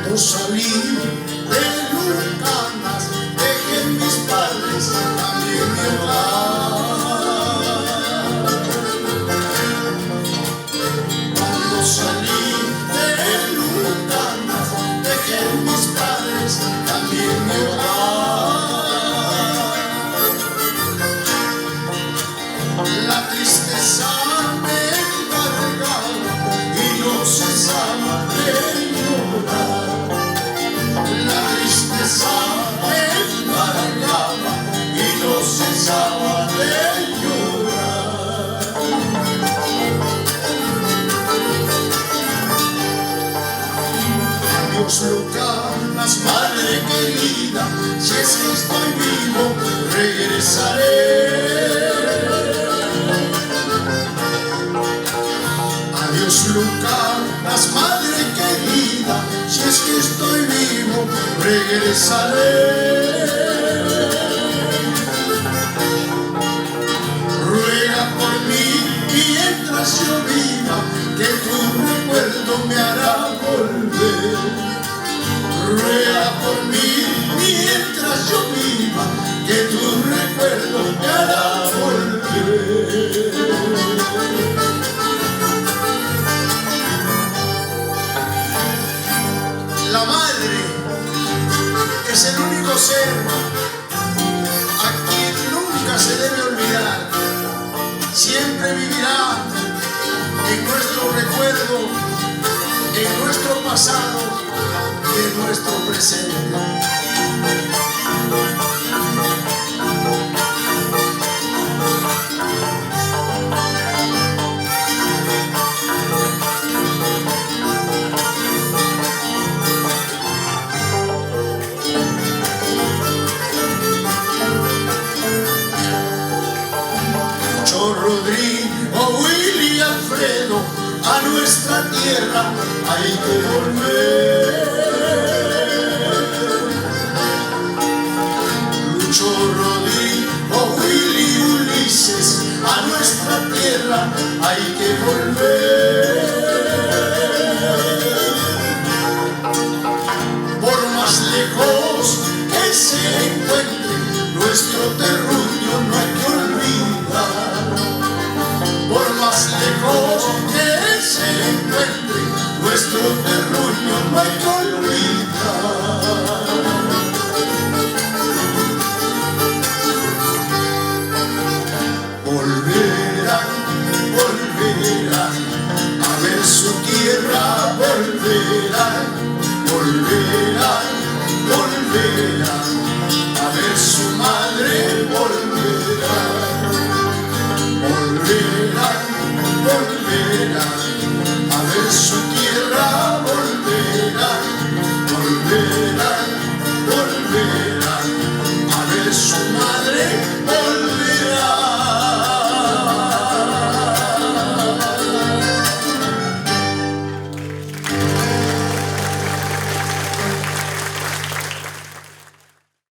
Cuando salí de Lucanas, dejé en mis padres también mi hogar. Cuando salí de Lucanas, dejé en mis padres también mi hogar. La tristeza me embargaba y no cesaba de llorar. La tristeza me embargaba y no cesaba de llorar. Adiós Lucanas, madre querida, si es que estoy vivo, regresaré. Adiós Lucanas, madre querida, si es que estoy vivo, regresaré. Ruega por mí mientras yo viva, que tu recuerdo me hará volver. Ruega por mí mientras yo viva, que tu recuerdo me hará volver. La madre es el único ser a quien nunca se debe olvidar. Siempre vivirá en nuestro recuerdo, en nuestro pasado y en nuestro presente. Rodrigo, Willy, Alfredo, a nuestra tierra hay que volver. Lucho, Rodrigo, Willy, Ulises, a nuestra tierra hay que volver. Por más lejos que se encuentre nuestro terruño, no hay que olvidar. Por más lejos que se encuentre nuestro terruño, no hay que